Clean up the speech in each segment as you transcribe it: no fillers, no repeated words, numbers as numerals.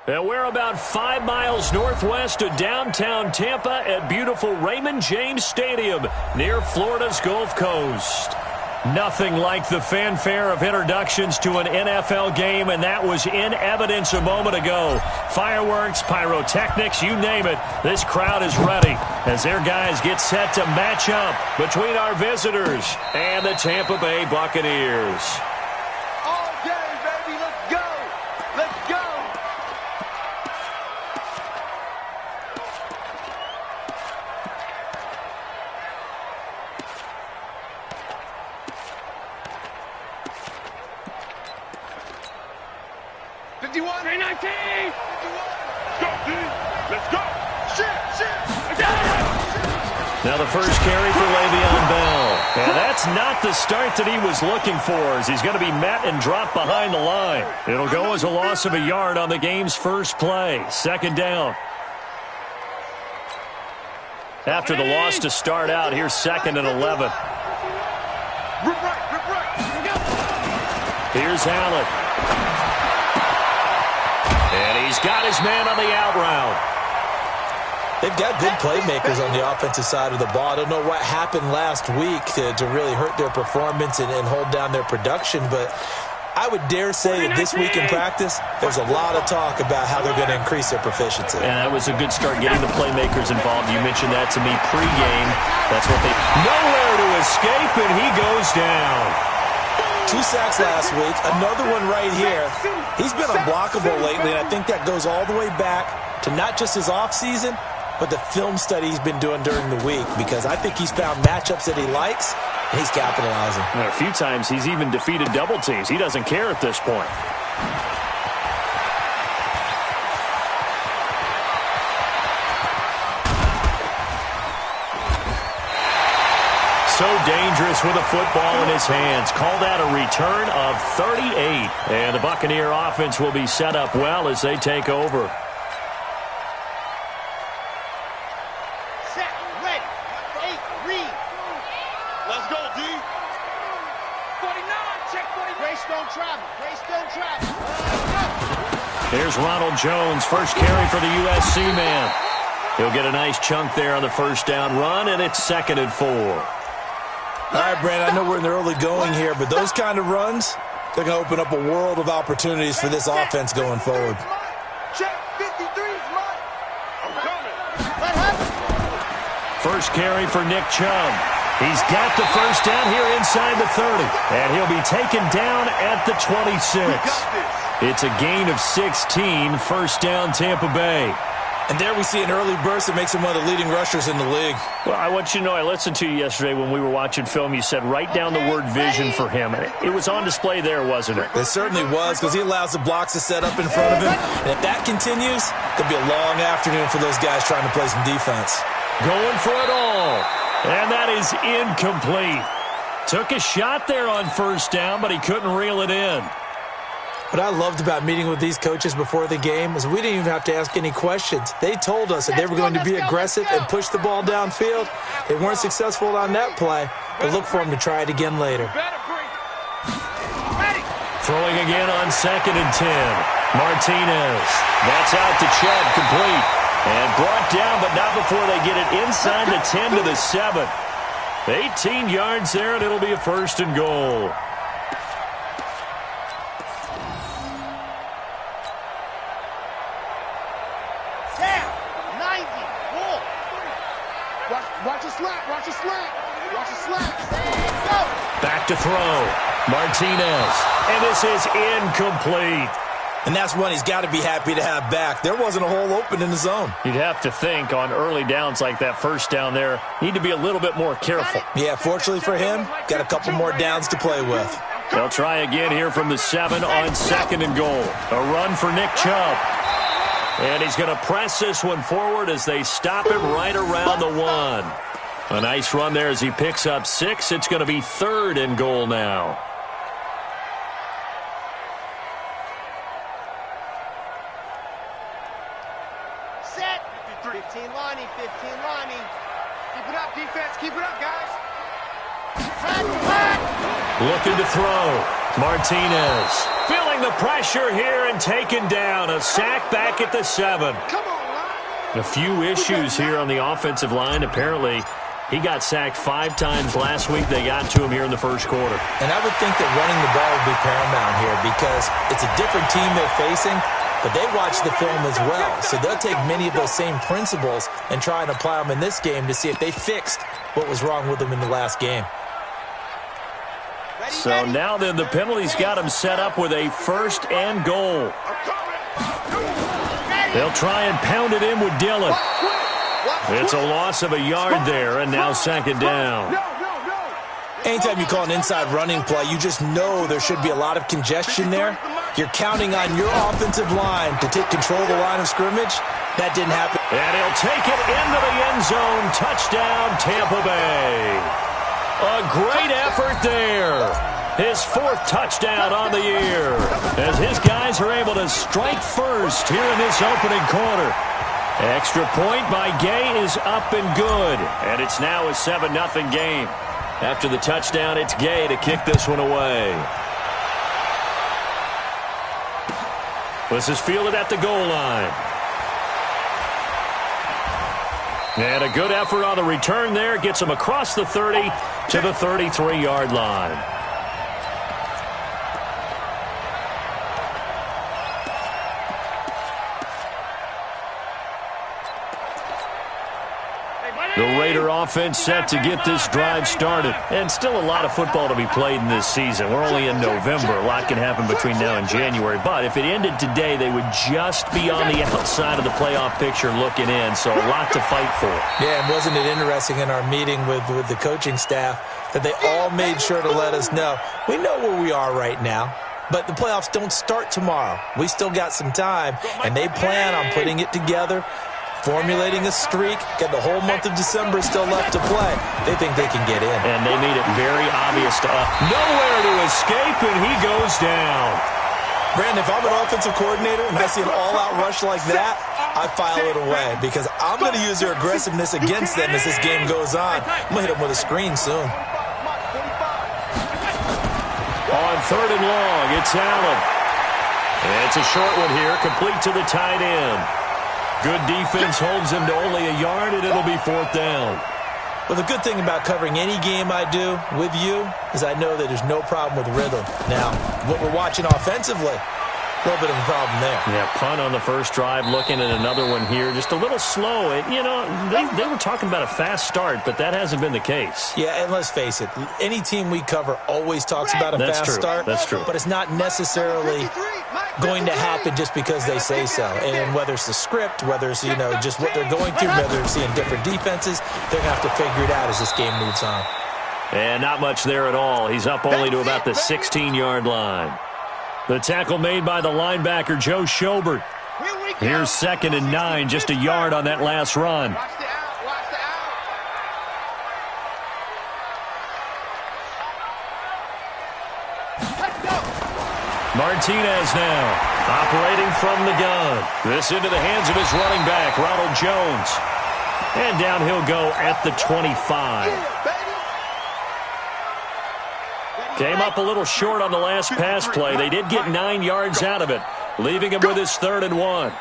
And we're about 5 miles northwest of downtown Tampa at beautiful Raymond James Stadium near Florida's Gulf Coast. Nothing like the fanfare of introductions to an NFL game, and that was in evidence a moment ago. Fireworks, pyrotechnics, you name it. This crowd is ready as their guys get set to match up between our visitors and the Tampa Bay Buccaneers. All day, baby. Let's go. Let's go. Now the first carry for Le'Veon Bell. And that's not the start that he was looking for, as he's going to be met and dropped behind the line. It'll go as a loss of a yard on the game's first play. Second down. After the loss to start out, here's 2nd and 11. Here's Allen. And he's got his man on the out route. They've got good playmakers on the offensive side of the ball. I don't know what happened last week to really hurt their performance and hold down their production, but I would dare say that this week in practice, there's a lot of talk about how they're going to increase their proficiency. And that was a good start getting the playmakers involved. You mentioned that to me pregame. That's what they... Nowhere to escape, and he goes down. 2 sacks last week, another one right here. He's been unblockable lately, and I think that goes all the way back to not just his offseason, but the film study he's been doing during the week, because I think he's found matchups that he likes, and he's capitalizing. And a few times he's even defeated double teams. He doesn't care at this point. So dangerous with a football in his hands. Call that a return of 38. And the Buccaneer offense will be set up well as they take over. Set, ready, 8, read. Let's go, D. 49, check 49. Grace don't travel. Grace don't travel. Here's Ronald Jones, first carry for the USC man. He'll get a nice chunk there on the first down run, and it's 2nd and 4. All right, Brandon, I know we're in the early going here, but those kind of runs, they're going to open up a world of opportunities for this offense going forward. Check 53's mine. I'm coming. First carry for Nick Chubb. He's got the first down here inside the 30, and he'll be taken down at the 26. It's a gain of 16, first down Tampa Bay. And there we see an early burst that makes him one of the leading rushers in the league. Well, I want you to know, I listened to you yesterday when we were watching film. You said write down the word vision for him. It was on display there, wasn't it? It certainly was, because he allows the blocks to set up in front of him. And if that continues, it'll be a long afternoon for those guys trying to play some defense. Going for it all. And that is incomplete. Took a shot there on first down, but he couldn't reel it in. What I loved about meeting with these coaches before the game is we didn't even have to ask any questions. They told us that they were going to be aggressive and push the ball downfield. They weren't successful on that play, but look for them to try it again later. Throwing again on 2nd and 10. Martinez. That's out to Chubb, complete. And brought down, but not before they get it inside the 10 to the 7. 18 yards there, and it'll be a 1st and goal. Watch a slap, watch a slap, watch a slap. Go. Back to throw. Martinez. And this is incomplete. And that's one he's got to be happy to have back. There wasn't a hole open in the zone. You'd have to think on early downs like that first down there, need to be a little bit more careful. Yeah, fortunately for him, got a couple more downs to play with. They'll try again here from the 7 on 2nd and goal. A run for Nick Chubb. And he's going to press this one forward as they stop him right around the 1. A nice run there as he picks up 6. It's going to be 3rd and goal now. Set. 15 Lonnie, 15 Lonnie. Keep it up, defense. Keep it up, guys. Looking to throw. Martinez feeling the pressure here and taken down. A sack back at the 7. A few issues here on the offensive line. Apparently, he got sacked 5 times last week. They got to him here in the first quarter. And I would think that running the ball would be paramount here because it's a different team they're facing, but they watch the film as well. So they'll take many of those same principles and try and apply them in this game to see if they fixed what was wrong with them in the last game. So now then the penalty's got him set up with a 1st and goal. They'll try and pound it in with Dillon. It's a loss of a yard there, and now 2nd down. Anytime you call an inside running play, you just know there should be a lot of congestion there. You're counting on your offensive line to take control of the line of scrimmage. That didn't happen. And he'll take it into the end zone. Touchdown, Tampa Bay. A great effort there. His 4th touchdown on the year as his guys are able to strike first here in this opening quarter. Extra point by Gay is up and good, and it's now a 7-0 game. After the touchdown, it's Gay to kick this one away. This is fielded at the goal line. And a good effort on the return there. Gets him across the 30 to the 33-yard line. The Raider offense set to get this drive started. And still a lot of football to be played in this season. We're only in November. A lot can happen between now and January. But if it ended today, they would just be on the outside of the playoff picture looking in. So a lot to fight for. Yeah, and wasn't it interesting in our meeting with the coaching staff that they all made sure to let us know, we know where we are right now. But the playoffs don't start tomorrow. We still got some time, and they plan on putting it together, formulating a streak, got the whole month of December still left to play. They think they can get in. And they made it very obvious to us. Nowhere to escape, and he goes down. Brandon, if I'm an offensive coordinator and I see an all-out rush like that, I file it away because I'm going to use their aggressiveness against them as this game goes on. I'm going to hit them with a screen soon. On 3rd and long, it's Allen. And it's a short one here, complete to the tight end. Good defense holds him to only a yard, and it'll be 4th down. Well, the good thing about covering any game I do with you is I know that there's no problem with rhythm. Now, what we're watching offensively, a little bit of a problem there. Yeah, punt on the first drive, looking at another one here. Just a little slow. You know, they were talking about a fast start, but that hasn't been the case. Yeah, and let's face it, any team we cover always talks about a fast start. That's true. But it's not necessarily going to happen just because they say so. And whether it's the script, whether it's, just what they're going through, whether it's seeing different defenses, they're going to have to figure it out as this game moves on. And not much there at all. He's up only to about the 16-yard line. The tackle made by the linebacker, Joe Schobert. Here's 2nd and 9, just a yard on that last run. Martinez now, operating from the gun. This into the hands of his running back, Ronald Jones. And down he'll go at the 25. Came up a little short on the last pass play. They did get 9 yards out of it, leaving him with his 3rd and 1.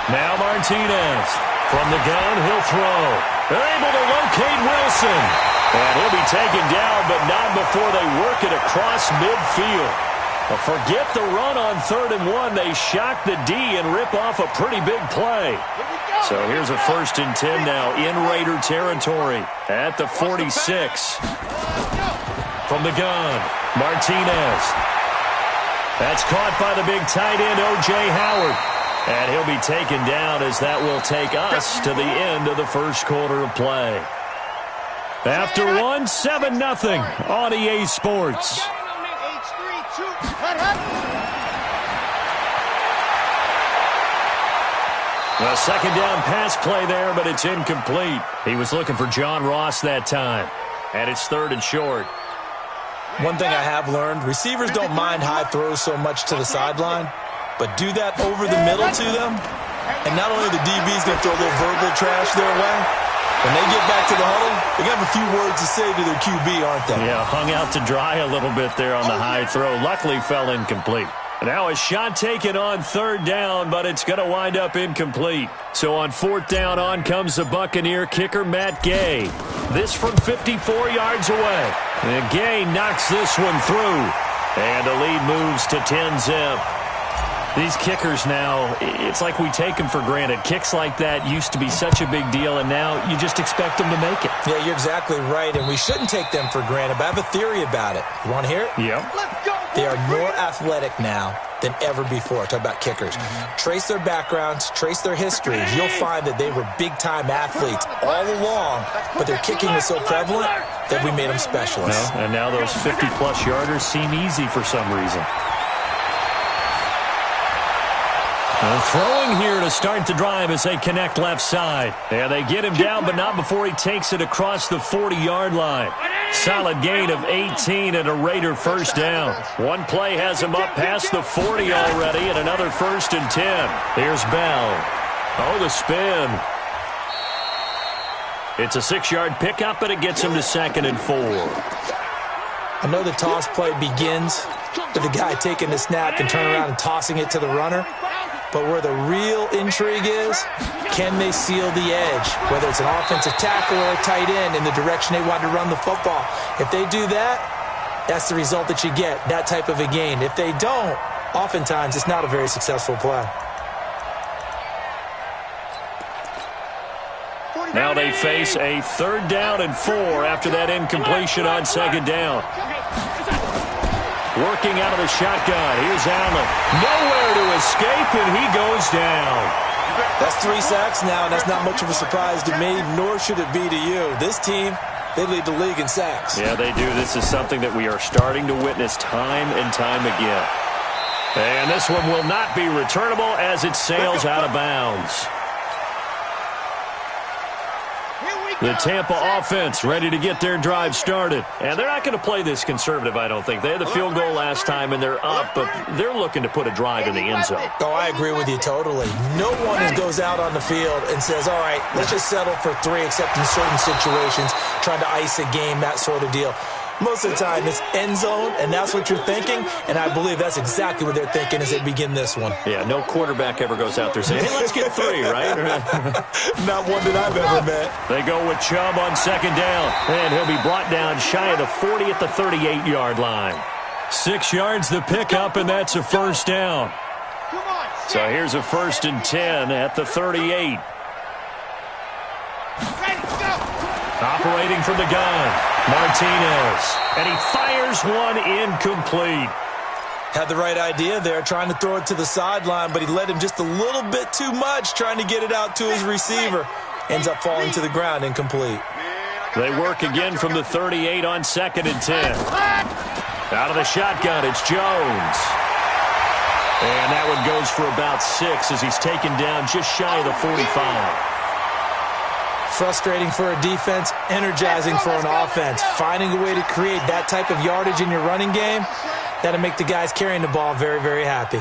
Now Martinez. From the gun, he'll throw. They're able to locate Wilson. And he'll be taken down, but not before they work it across midfield. But forget the run on 3rd and 1. They shock the D and rip off a pretty big play. So here's a 1st and 10 now in Raider territory at the 46. From the gun, Martinez. That's caught by the big tight end, O.J. Howard. And he'll be taken down as that will take us to the end of the first quarter of play. After 1, 7-0 on EA Sports. A 2nd down pass play there, but it's incomplete. He was looking for John Ross that time. And it's 3rd and short. One thing I have learned, receivers don't mind high throws so much to the sideline, but do that over the middle to them, and not only the DB's going to throw a little verbal trash their way, When they get back to the huddle, they got a few words to say to their QB, aren't they? Yeah, hung out to dry a little bit there on the high throw. Luckily fell incomplete. Now a shot taken on third down, but it's going to wind up incomplete. So on fourth down, on comes the Buccaneer kicker, Matt Gay. This from 54 yards away. And Gay knocks this one through. And the lead moves to 10-zip. These kickers now, it's like we take them for granted. Kicks like that used to be such a big deal, and now you just expect them to make it. Yeah, you're exactly right, and we shouldn't take them for granted, but I have a theory about it. You want to hear it? Yeah. They are more athletic now than ever before. Talk about kickers. Trace their backgrounds, trace their histories. You'll find that they were big-time athletes all along, but their kicking was so prevalent that we made them specialists. No, and now those 50-plus yarders seem easy for some reason. Throwing here to start the drive as they connect left side. And they get him down, but not before he takes it across the 40-yard line. Solid gain of 18 and a Raider first down. One play has him up past the 40 already, and another 1st and 10. Here's Bell. Oh, the spin. It's a 6-yard pickup, and it gets him to 2nd and 4. I know the toss play begins with the guy taking the snap and turning around and tossing it to the runner. But where the real intrigue is, can they seal the edge? Whether it's an offensive tackle or a tight end in the direction they want to run the football. If they do that, that's the result that you get, that type of a gain. If they don't, oftentimes it's not a very successful play. Now they face a 3rd down and 4 after that incompletion on 2nd down. Working out of the shotgun. Here's Allen. Nowhere to escape, and he goes down. That's 3 sacks now, and that's not much of a surprise to me, nor should it be to you. This team, they lead the league in sacks. Yeah, they do. This is something that we are starting to witness time and time again. And this one will not be returnable as it sails out of bounds. The Tampa offense ready to get their drive started. And they're not going to play this conservative, I don't think. They had the field goal last time, and they're up, but they're looking to put a drive in the end zone. Oh, I agree with you totally. No one goes out on the field and says, all right, let's just settle for 3, except in certain situations, trying to ice a game, that sort of deal. Most of the time, it's end zone, and that's what you're thinking, and I believe that's exactly what they're thinking as they begin this one. Yeah, no quarterback ever goes out there saying, hey, let's get 3, right? Not one that I've ever met. They go with Chubb on 2nd down, and he'll be brought down shy of the 40 at the 38-yard line. 6 yards the pickup, and that's a 1st down. So here's a 1st and 10 at the 38. Operating from the gun, Martinez. And he fires one incomplete. Had the right idea there, trying to throw it to the sideline, but he led him just a little bit too much, trying to get it out to his receiver. Ends up falling to the ground, incomplete. They work again from the 38 on 2nd and 10. Out of the shotgun, it's Jones. And that one goes for about 6 as he's taken down just shy of the 45. Frustrating for a defense, energizing for an offense. Finding a way to create that type of yardage in your running game, that'll make the guys carrying the ball very, very happy.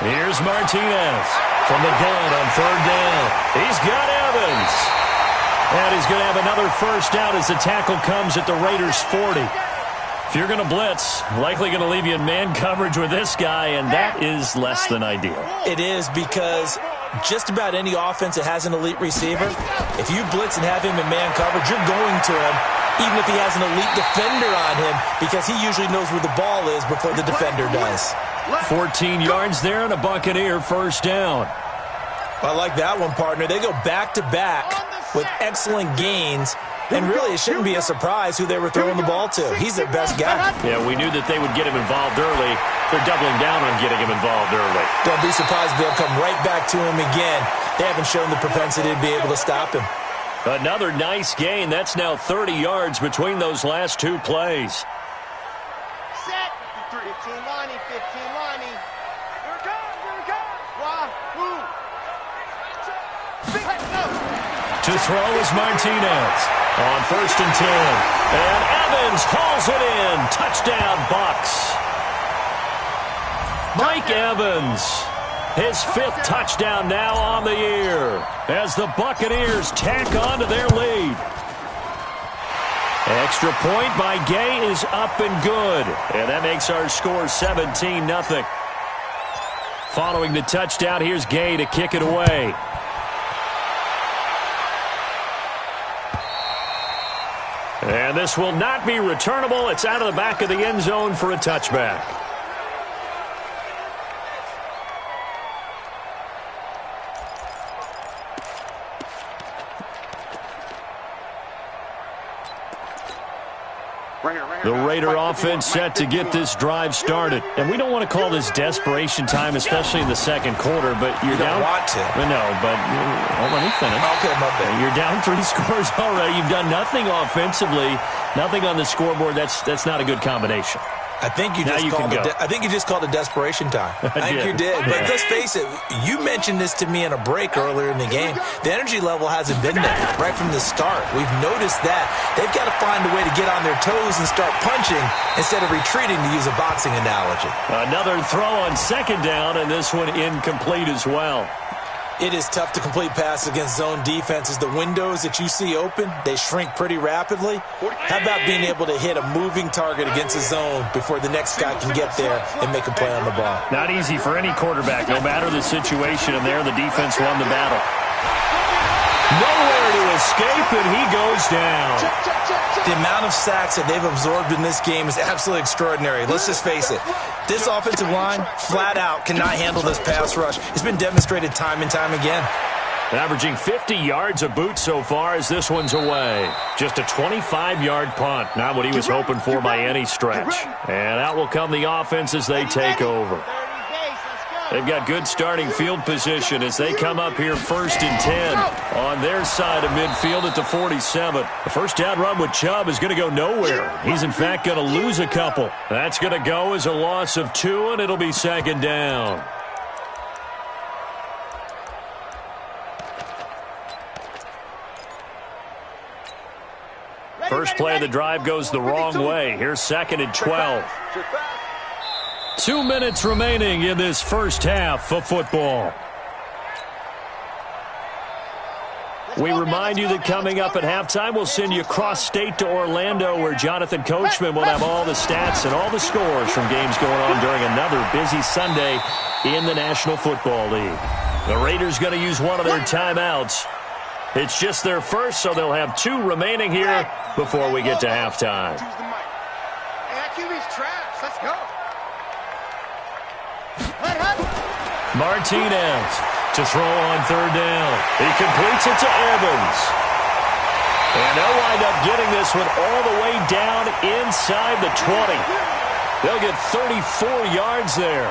Here's Martinez from the gun on 3rd down. He's got Evans. And he's going to have another 1st down as the tackle comes at the Raiders' 40. If you're going to blitz, likely going to leave you in man coverage with this guy, and that is less than ideal. It is, because just about any offense that has an elite receiver, if you blitz and have him in man coverage, you're going to him, even if he has an elite defender on him, because he usually knows where the ball is before the defender does. 14 yards there and a Buccaneer 1st down. I like that one, partner. They go back-to-back with excellent gains. And really, it shouldn't be a surprise who they were throwing the ball to. He's their best guy. Yeah, we knew that they would get him involved early. They're doubling down on getting him involved early. Don't be surprised if they'll come right back to him again. They haven't shown the propensity to be able to stop him. Another nice gain. That's now 30 yards between those last 2 plays. Set. 15 Lonnie, 15 Lonnie. Here it comes. Wahoo. To throw is Martinez on 1st and 10. And Evans hauls it in. Touchdown, Bucs. Mike Evans His 5th touchdown now on the year as the Buccaneers tack on to their lead. Extra point by Gay is up and good. And that makes our score 17-0. Following the touchdown, here's Gay to kick it away. And this will not be returnable. It's out of the back of the end zone for a touchback. The Raider offense set to get this drive started. And we don't want to call this desperation time, especially in the second quarter, but you're down. You don't want to. No, but let me finish. Okay, my bad. You're down 3 scores already. You've done nothing offensively, nothing on the scoreboard. That's not a good combination. I think you just called it desperation time. I think you did. But let's face it, you mentioned this to me in a break earlier in the game. The energy level hasn't been there right from the start. We've noticed that. They've got to find a way to get on their toes and start punching instead of retreating, to use a boxing analogy. Another throw on 2nd down, and this one incomplete as well. It is tough to complete passes against zone defenses. The windows that you see open, they shrink pretty rapidly. How about being able to hit a moving target against a zone before the next guy can get there and make a play on the ball? Not easy for any quarterback, no matter the situation, and there the defense won the battle. Nowhere to escape, and he goes down. The amount of sacks that they've absorbed in this game is absolutely extraordinary. Let's just face it. This offensive line, flat out, cannot handle this pass rush. It's been demonstrated time and time again. Averaging 50 yards a boot so far as this one's away. Just a 25-yard punt. Not what he was hoping for by any stretch. And out will come the offense as they take over. They've got good starting field position as they come up here 1st and 10 on their side of midfield at the 47. The first down run with Chubb is going to go nowhere. He's, in fact, going to lose a couple. That's going to go as a loss of 2, and it'll be 2nd down. First play of the drive goes the wrong way. Here's 2nd and 12. 2 minutes remaining in this first half of football. We remind you that coming up at halftime, we'll send you cross-state to Orlando, where Jonathan Coachman will have all the stats and all the scores from games going on during another busy Sunday in the National Football League. The Raiders going to use one of their timeouts. It's just their first, so they'll have 2 remaining here before we get to halftime. Let's go. Martinez to throw on 3rd down. He completes it to Evans. And they'll wind up getting this one all the way down inside the 20. They'll get 34 yards there.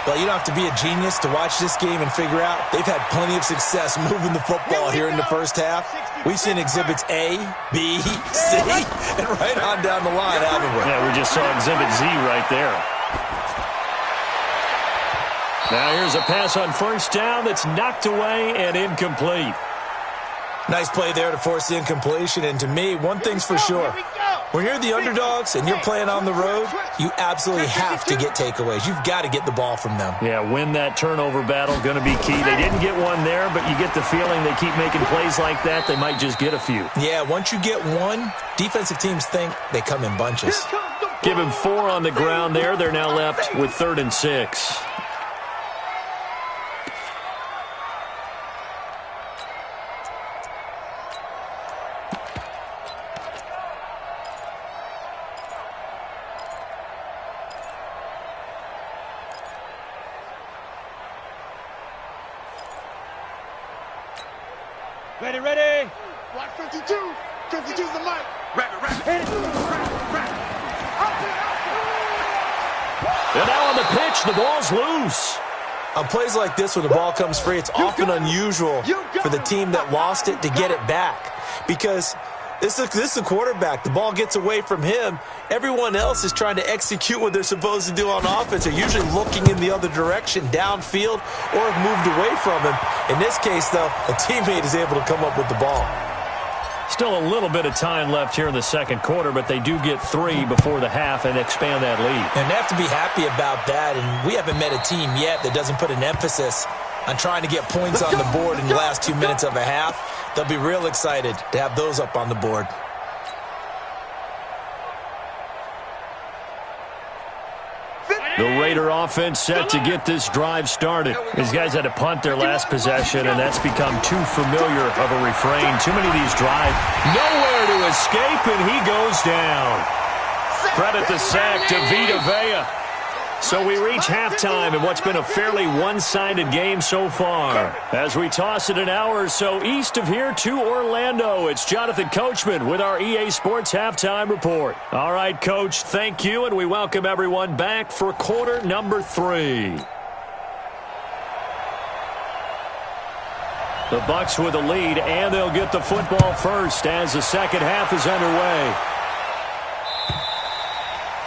Well, you don't have to be a genius to watch this game and figure out they've had plenty of success moving the football here in the first half. We've seen exhibits A, B, C, and right on down the line, haven't we? Yeah, we just saw exhibit Z right there. Now here's a pass on 1st down that's knocked away and incomplete. Nice play there to force the incompletion. And to me, one thing's for sure. When you're the underdogs and you're playing on the road, you absolutely have to get takeaways. You've got to get the ball from them. Yeah, win that turnover battle, going to be key. They didn't get one there, but you get the feeling they keep making plays like that, they might just get a few. Yeah, once you get one, defensive teams think they come in bunches. Give him 4 on the ground there. They're now left with 3rd and 6. Ready. Block 52. 52's the mic. Hit it. And now on the pitch, the ball's loose. On plays like this, when the ball comes free, it's often unusual for the team that lost it to get it back. Because this is a quarterback. The ball gets away from him. Everyone else is trying to execute what they're supposed to do on offense. They're usually looking in the other direction, downfield, or have moved away from him. In this case, though, a teammate is able to come up with the ball. Still a little bit of time left here in the second quarter, but they do get 3 before the half and expand that lead. And they have to be happy about that, and we haven't met a team yet that doesn't put an emphasis on trying to get points on the board in the last 2 minutes of a half. They'll be real excited to have those up on the board. The Raider offense set to get this drive started. These guys had to punt their last possession, and that's become too familiar of a refrain. Too many of these drives. Nowhere to escape, and he goes down. Credit the sack to Vita Vea. So we reach halftime in what's been a fairly one-sided game so far. As we toss it an hour or so east of here to Orlando, it's Jonathan Coachman with our EA Sports Halftime Report. All right, Coach, thank you, and we welcome everyone back for quarter number 3. The Bucs with the lead, and they'll get the football first as the second half is underway.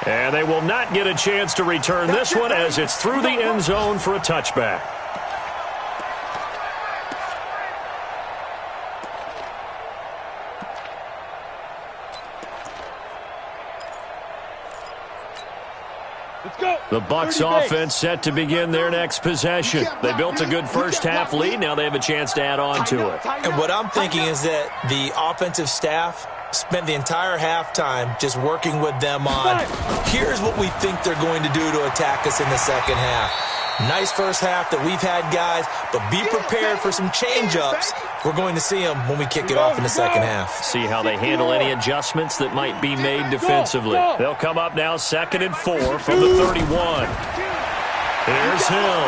And they will not get a chance to return this one as it's through the end zone for a touchback. The Bucs offense set to begin their next possession. They built a good first half lead. Now they have a chance to add on to it. And what I'm thinking is that the offensive staff spent the entire halftime just working with them on, here's what we think they're going to do to attack us in the second half. Nice first half that we've had, guys, but be prepared for some change-ups. We're going to see them when we kick it off in the second half. See how they handle any adjustments that might be made defensively. They'll come up now 2nd and 4 from the 31. Here's Hill.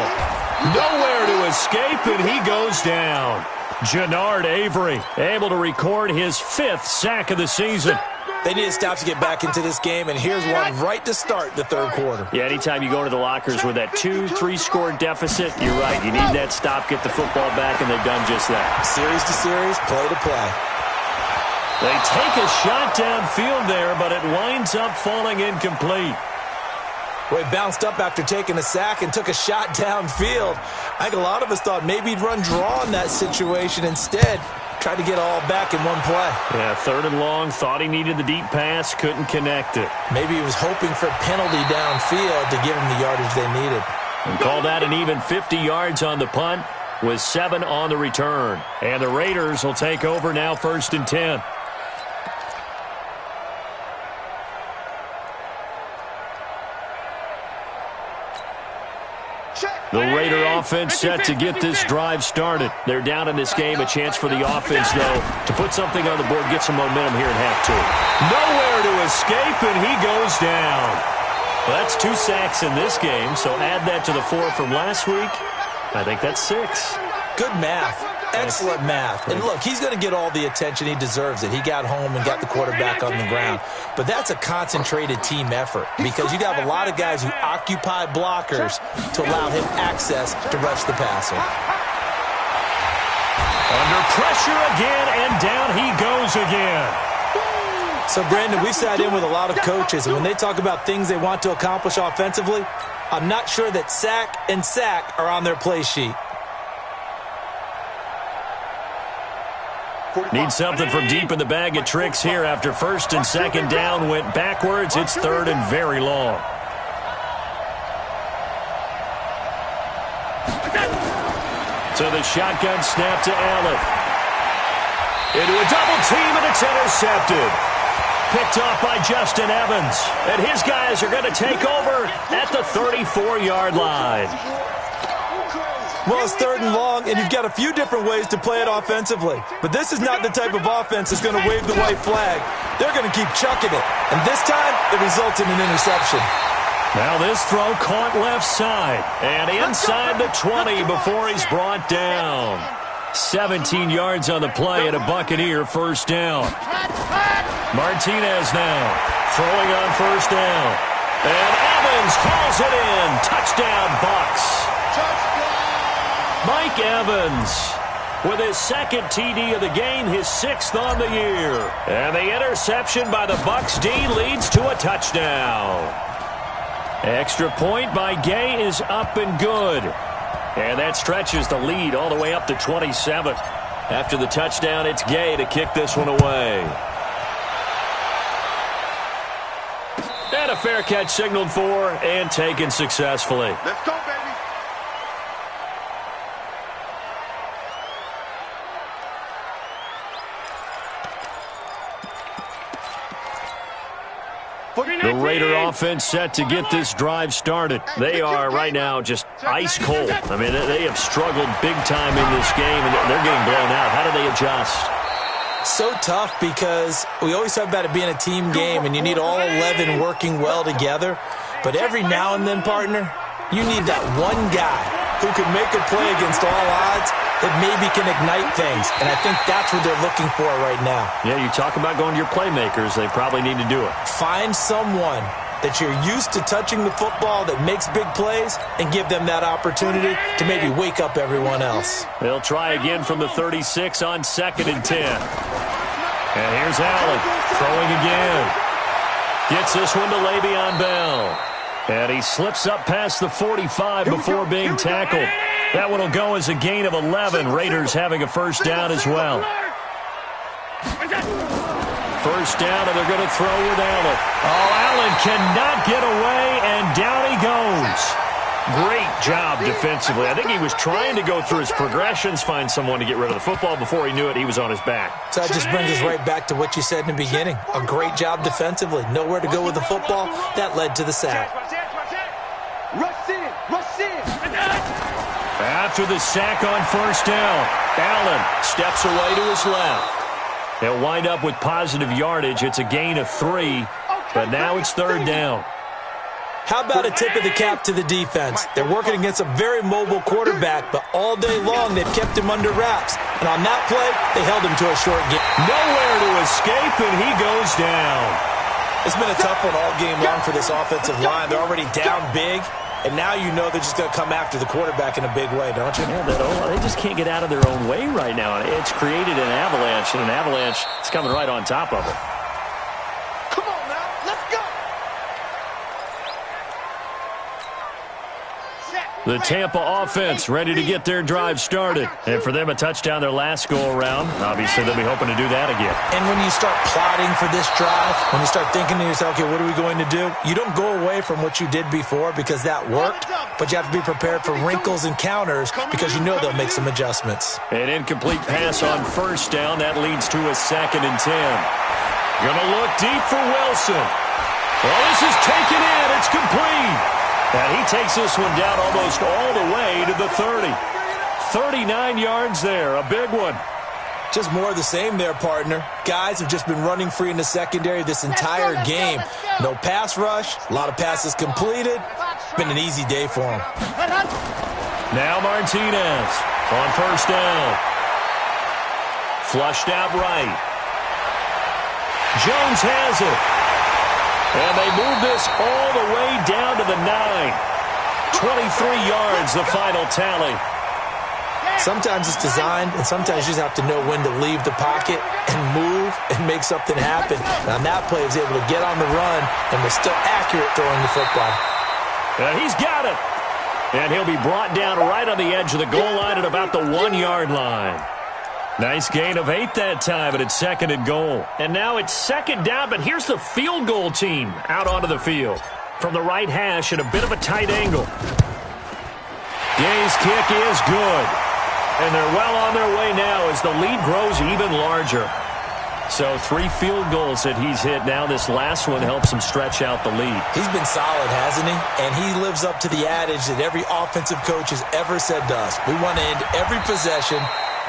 Nowhere to escape, and he goes down. Jannard Avery able to record his 5th sack of the season. They need to stop to get back into this game, and here's one right to start the third quarter. Yeah, anytime you go to the lockers with that 2-3 score deficit, you're right. You need that stop, get the football back, and they've done just that. Series to series, play to play. They take a shot downfield there, but it winds up falling incomplete. Well, he bounced up after taking a sack and took a shot downfield. I think a lot of us thought maybe he'd run draw in that situation. Instead, tried to get all back in one play. Yeah, 3rd and long, thought he needed the deep pass, couldn't connect it. Maybe he was hoping for a penalty downfield to give him the yardage they needed. And call that an even 50 yards on the punt with 7 on the return. And the Raiders will take over now 1st and 10. The Raider offense set to get this drive started. They're down in this game. A chance for the offense, though, to put something on the board, get some momentum here in half 2. Nowhere to escape, and he goes down. Well, that's 2 sacks in this game, so add that to the 4 from last week. I think that's 6. Good math. Excellent math. And look, he's going to get all the attention. He deserves it. He got home and got the quarterback on the ground. But that's a concentrated team effort because you have a lot of guys who occupy blockers to allow him access to rush the passer. Under pressure again, and down he goes again. So, Brandon, we sat in with a lot of coaches, and when they talk about things they want to accomplish offensively, I'm not sure that sack and sack are on their play sheet. Need something from deep in the bag of tricks here after 1st and 2nd down went backwards. It's 3rd and very long. So the shotgun snap to Allen. Into a double team, and it's intercepted. Picked off by Justin Evans. And his guys are going to take over at the 34-yard line. Well, it's 3rd and long, and you've got a few different ways to play it offensively. But this is not the type of offense that's going to wave the white flag. They're going to keep chucking it. And this time, it results in an interception. Now this throw caught left side. And inside the 20 before he's brought down. 17 yards on the play and a Buccaneer 1st down. Martinez now throwing on 1st down. And Evans calls it in. Touchdown, Bucs. Mike Evans with his 2nd TD of the game, his 6th on the year. And the interception by the Bucs D leads to a touchdown. Extra point by Gay is up and good. And that stretches the lead all the way up to 27. After the touchdown, it's Gay to kick this one away. And a fair catch signaled for and taken successfully. Let's go, baby. The Raider offense set to get this drive started. They are right now just ice cold. I mean, they have struggled big time in this game, and they're getting blown out. How do they adjust? So tough because we always talk about it being a team game, and you need all 11 working well together. But every now and then, partner, you need that one guy who can make a play against all odds that maybe can ignite things. And I think that's what they're looking for right now. Yeah, you talk about going to your playmakers. They probably need to do it. Find someone that you're used to touching the football that makes big plays and give them that opportunity to maybe wake up everyone else. They'll try again from the 36 on 2nd and 10. And here's Allen throwing again. Gets this one to Le'Veon Bell. And he slips up past the 45 before being tackled. That one will go as a gain of 11. Raiders having a first down as well. First down, and they're going to throw with Allen. Oh, Allen cannot get away, and down he goes. Great job defensively. I think he was trying to go through his progressions, find someone to get rid of the football. Before he knew it, he was on his back. So that just brings us right back to what you said in the beginning. A great job defensively. Nowhere to go with the football. That led to the sack. Rush in. After the sack on first down, Allen steps away to his left. They'll wind up with positive yardage. It's a gain of 3, but now it's 3rd down. How about a tip of the cap to the defense? They're working against a very mobile quarterback, but all day long they've kept him under wraps. And on that play, they held him to a short game. Nowhere to escape, and he goes down. It's been a tough one all game long for this offensive line. They're already down big, and now you know they're just going to come after the quarterback in a big way, don't you? Yeah, they just can't get out of their own way right now. It's created an avalanche, and an avalanche is coming right on top of it. Come on now, let's go. The Tampa offense ready to get their drive started. And for them, a touchdown their last go-around. Obviously, they'll be hoping to do that again. And when you start plotting for this drive, when you start thinking to yourself, okay, what are we going to do? You don't go away from what you did before because that worked, but you have to be prepared for wrinkles and counters because you know they'll make some adjustments. An incomplete pass on first down. That leads to a 2nd and 10. Gonna look deep for Wilson. Well, this is taken in. It's complete. And he takes this one down almost all the way to the 30. 39 yards there, a big one. Just more of the same there, partner. Guys have just been running free in the secondary this entire game. No pass rush, a lot of passes completed. Been an easy day for them. Now Martinez on first down. Flushed out right. Jones has it. And they move this all the way down to the 9. 23 yards, the final tally. Sometimes it's designed, and sometimes you just have to know when to leave the pocket and move and make something happen. And on that play, he was able to get on the run and was still accurate throwing the football. And he's got it. And he'll be brought down right on the edge of the goal line at about the 1-yard line. Nice gain of 8 that time, but it's 2nd and goal. And now it's 2nd down, but here's the field goal team out onto the field. From the right hash at a bit of a tight angle. Gay's kick is good. And they're well on their way now as the lead grows even larger. So 3 field goals that he's hit now. This last one helps him stretch out the lead. He's been solid, hasn't he? And he lives up to the adage that every offensive coach has ever said to us. We want to end every possession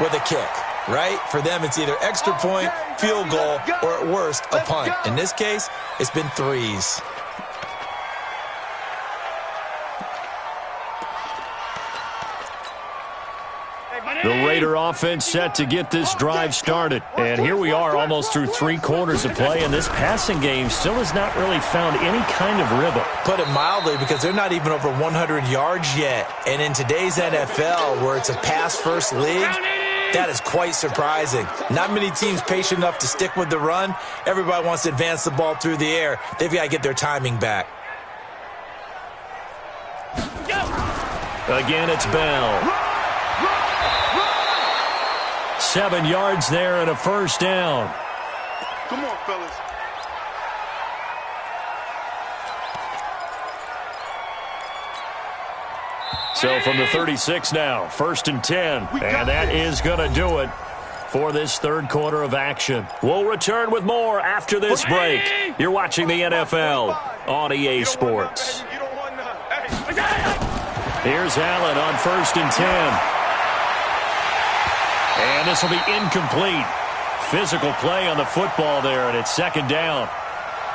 with a kick. Right? For them, it's either extra point, field goal, or at worst, a punt. In this case, it's been 3s. The Raider offense set to get this drive started. And here we are almost through 3 quarters of play, and this passing game still has not really found any kind of rhythm. Put it mildly, because they're not even over 100 yards yet. And in today's NFL, where it's a pass-first league, that is quite surprising. Not many teams patient enough to stick with the run. Everybody wants to advance the ball through the air. They've got to get their timing back. Again, it's Bell. 7 yards there and a first down. Come on, fellas. So from the 36 now, 1st and 10. And that is going to do it for this third quarter of action. We'll return with more after this break. You're watching the NFL on EA Sports. Here's Allen on 1st and 10. And this will be incomplete. Physical play on the football there, and it's 2nd down.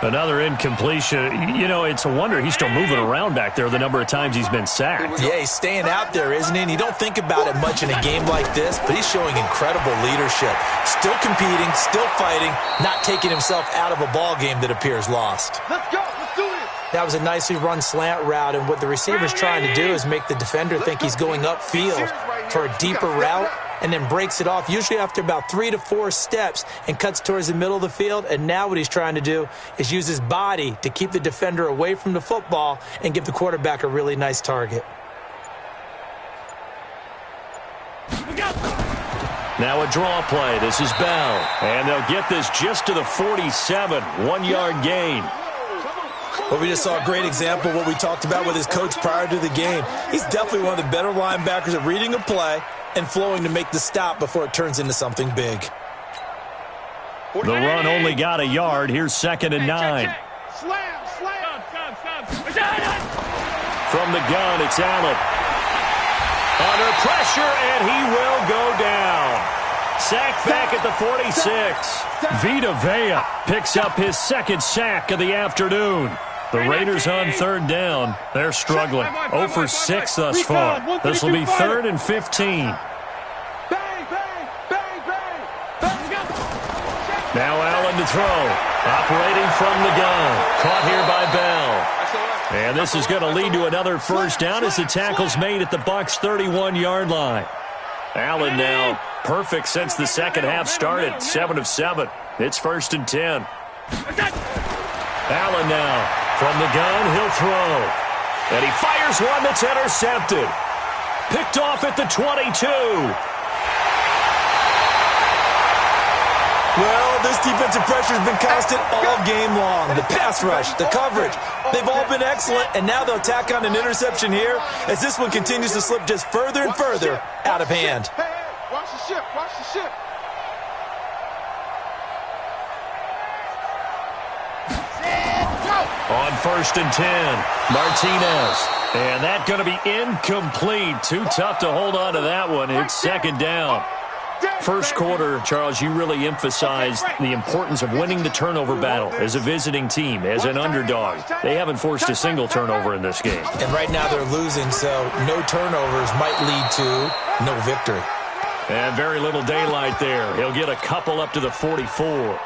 Another incompletion. You know, it's a wonder he's still moving around back there the number of times he's been sacked. Yeah, he's staying out there, isn't he? And you don't think about it much in a game like this, but he's showing incredible leadership. Still competing, still fighting, not taking himself out of a ball game that appears lost. Let's go. Let's do this. That was a nicely run slant route, and what the receiver's trying to do is make the defender think he's going upfield for a deeper route, and then breaks it off, usually after about 3 to 4 steps, and cuts towards the middle of the field. And now what he's trying to do is use his body to keep the defender away from the football and give the quarterback a really nice target. Now a draw play. This is Bell. And they'll get this just to the 47. 1-yard gain. Well, we just saw a great example of what we talked about with his coach prior to the game. He's definitely one of the better linebackers at reading a play and flowing to make the stop before it turns into something big. The run only got a yard. Here's 2nd and 9. From the gun, it's Allen. Under pressure, and he will go down. Sacked back at the 46. Vita Vea picks up his 2nd sack of the afternoon. The Raiders on 3rd down. They're struggling. 0 for 6 thus far. This will be 3rd and 15. Now Allen to throw. Operating from the gun. Caught here by Bell. And this is going to lead to another first down as the tackle's made at the Bucs' 31-yard line. Allen now perfect since the second half started. 7 of 7. It's 1st and 10. Allen now from the gun. He'll throw. And he fires one that's intercepted. Picked off at the 22. Well, this defensive pressure has been constant all game long. The pass rush, the coverage, they've all been excellent, and now they'll tack on an interception here as this one continues to slip just further and further out of hand. Watch the ship. Watch the ship. On 1st and 10, Martinez. And that's going to be incomplete. Too tough to hold on to that one. It's 2nd down. First quarter, Charles, you really emphasized the importance of winning the turnover battle as a visiting team, as an underdog. They haven't forced a single turnover in this game. And right now they're losing, so no turnovers might lead to no victory. And very little daylight there. He'll get a couple up to the 44.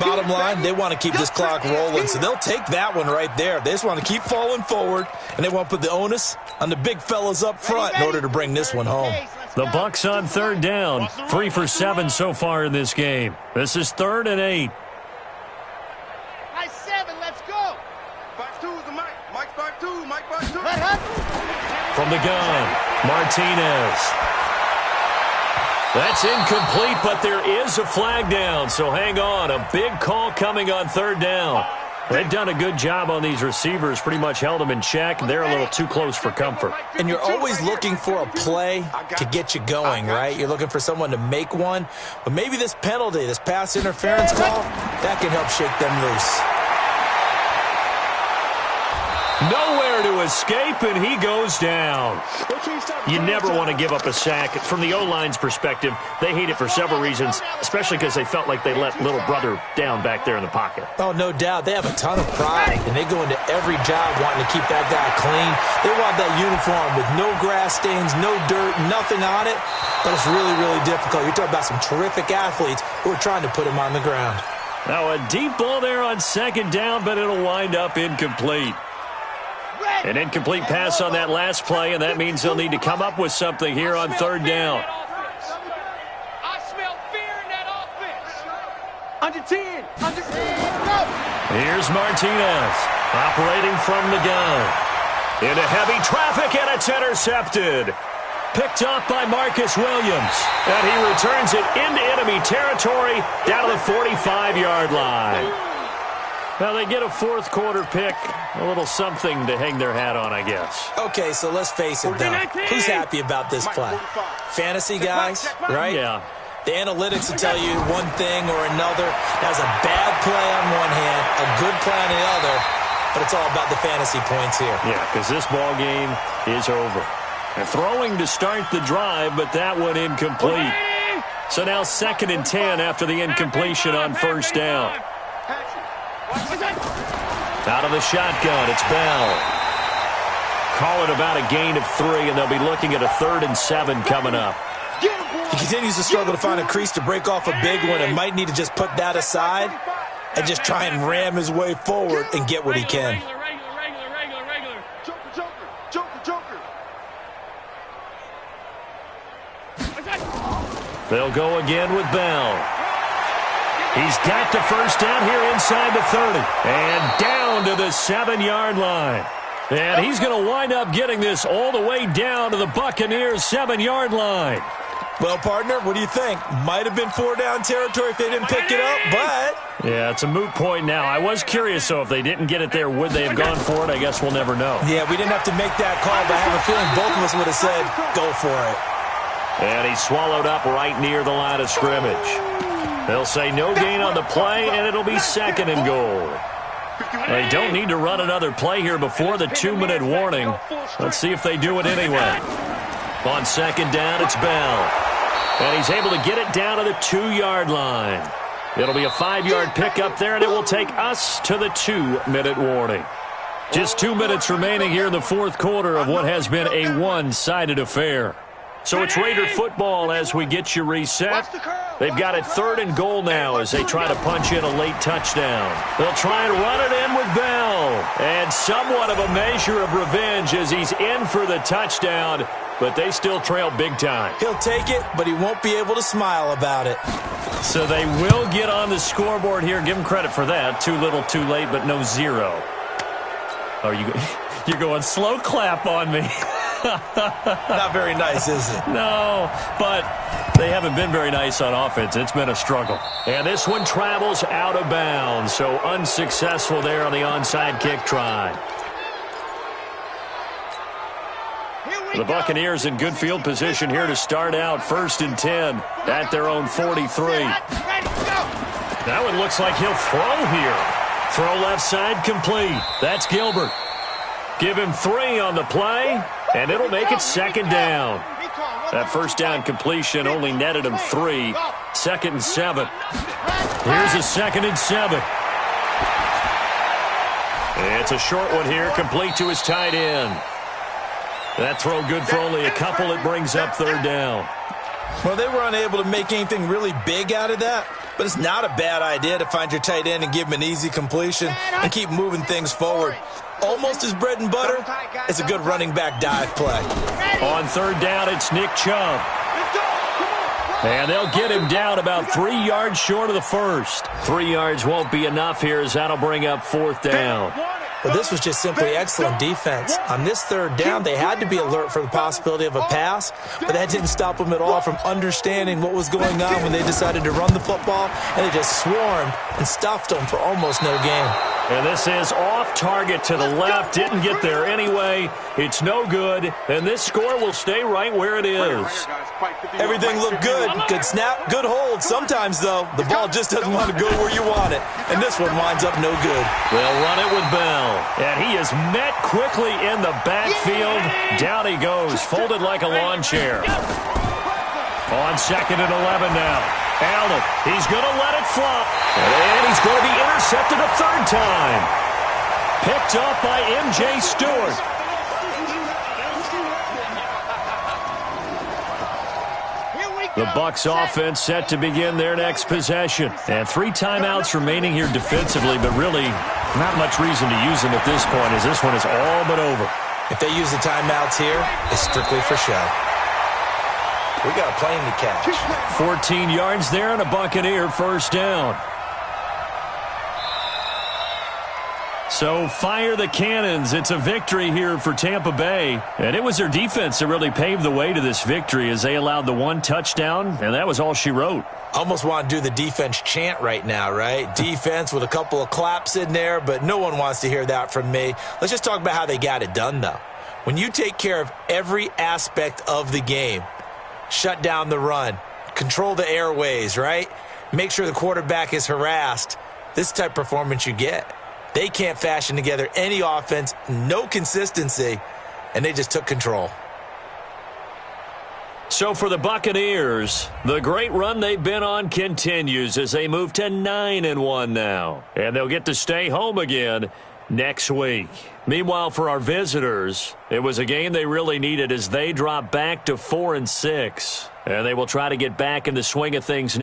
Bottom line, they want to keep this clock rolling, so they'll take that one right there. They just want to keep falling forward, and they want to put the onus on the big fellas up front in order to bring this one home. The Bucs on 3rd down. 3 for 7 so far in this game. This is 3rd and 8. Nice 7, let's go. 5-2 the Mike. Mike 5-2. Mike 5-2. From the gun, Martinez. That's incomplete, but there is a flag down, so hang on. A big call coming on 3rd down. They've done a good job on these receivers, pretty much held them in check. They're a little too close for comfort. And you're always looking for a play to get you going, right? You're looking for someone to make one. But maybe this penalty, this pass interference call, that can help shake them loose. Nowhere to escape, and he goes down. You never want to give up a sack. From the O-line's perspective, they hate it for several reasons, especially because they felt like they let little brother down back there in the pocket. Oh, no doubt. They have a ton of pride, and they go into every job wanting to keep that guy clean. They want that uniform with no grass stains, no dirt, nothing on it, but it's really, really difficult. You're talking about some terrific athletes who are trying to put him on the ground. Now a deep ball there on 2nd down, but it'll wind up incomplete. An incomplete pass on that last play, and that means they'll need to come up with something here on 3rd down. I smell fear in that offense. Under 10. Under 10. Here's Martinez operating from the gun. Into heavy traffic, and it's intercepted. Picked off by Marcus Williams. And he returns it into enemy territory down to the 45-yard line. Now they get a fourth quarter pick. A little something to hang their hat on, I guess. Okay, so let's face it, though. Who's happy about this play? Fantasy guys, right? Yeah. The analytics will tell you one thing or another. That was a bad play on one hand, a good play on the other, but it's all about the fantasy points here. Yeah, because this ball game is over. And throwing to start the drive, but that one incomplete. So now 2nd and 10 after the incompletion on first down. Out of the shotgun, it's Bell. Call it about a gain of 3, and they'll be looking at a 3rd and 7 coming up. He continues to struggle to find a crease to break off a big one and might need to just put that aside and just try and ram his way forward and get what he can. They'll go again with Bell. He's got the first down here inside the 30. And down to the 7-yard line. And he's going to wind up getting this all the way down to the Buccaneers' 7-yard line. Well, partner, what do you think? Might have been 4-down territory if they didn't pick it up, but... Yeah, it's a moot point now. I was curious, so if they didn't get it there, would they have gone for it? I guess we'll never know. Yeah, we didn't have to make that call, but I have a feeling both of us would have said, go for it. And he's swallowed up right near the line of scrimmage. They'll say no gain on the play, and it'll be 2nd and goal. They don't need to run another play here before the 2-minute warning. Let's see if they do it anyway. On 2nd down, it's Bell. And he's able to get it down to the 2-yard line. It'll be a 5-yard pickup there, and it will take us to the 2-minute warning. Just 2 minutes remaining here in the fourth quarter of what has been a one-sided affair. So it's Raider football as we get you reset. They've got it 3rd and goal now as they try to punch in a late touchdown. They'll try and run it in with Bell. And somewhat of a measure of revenge as he's in for the touchdown, but they still trail big time. He'll take it, but he won't be able to smile about it. So they will get on the scoreboard here. Give them credit for that. Too little, too late, but no 0. Oh, you're going slow clap on me. Not very nice, is it? No, but they haven't been very nice on offense. It's been a struggle. And this one travels out of bounds, so unsuccessful there on the onside kick try. The Buccaneers in good field position here to start out 1st and 10 at their own 43. That one looks like he'll throw here. Throw left side complete. That's Gilbert. Give him 3 on the play, and it'll make it 2nd down. That first down completion only netted him 3. 2nd and 7. Here's a 2nd and 7. It's a short one here, complete to his tight end. That throw good for only a couple. It brings up 3rd down. Well, they were unable to make anything really big out of that, but it's not a bad idea to find your tight end and give him an easy completion and keep moving things forward. Almost his bread and butter. It's a good running back dive play. On 3rd down, it's Nick Chubb. And they'll get him down about 3 yards short of the first. 3 yards won't be enough here as that'll bring up 4th down. Well, this was just simply excellent defense. On this 3rd down, they had to be alert for the possibility of a pass, but that didn't stop them at all from understanding what was going on when they decided to run the football, and they just swarmed and stuffed them for almost no gain. And this is off target to the left. Didn't get there anyway. It's no good, and this score will stay right where it is. Everything looked good. Good snap, good hold. Sometimes, though, the ball just doesn't want to go where you want it, and this one winds up no good. They'll run it with Bell. And he is met quickly in the backfield. Down he goes, folded like a lawn chair. On 2nd and 11 now. Allen, he's going to let it flop. And he's going to be intercepted a 3rd time. Picked off by M.J. Stewart. The Bucs offense set to begin their next possession. And 3 timeouts remaining here defensively, but really not much reason to use them at this point as this one is all but over. If they use the timeouts here, it's strictly for show. We got a plane to catch. 14 yards there and a Buccaneer 1st down. So fire the cannons. It's a victory here for Tampa Bay. And it was their defense that really paved the way to this victory as they allowed the one touchdown, and that was all she wrote. Almost want to do the defense chant right now, right? Defense with a couple of claps in there, but no one wants to hear that from me. Let's just talk about how they got it done, though. When you take care of every aspect of the game, shut down the run, control the airways, right? Make sure the quarterback is harassed. This type of performance you get. They can't fashion together any offense, no consistency, and they just took control. So for the Buccaneers, the great run they've been on continues as they move to 9-1 now. And they'll get to stay home again next week. Meanwhile, for our visitors, it was a game they really needed as they drop back to 4-6. And they will try to get back in the swing of things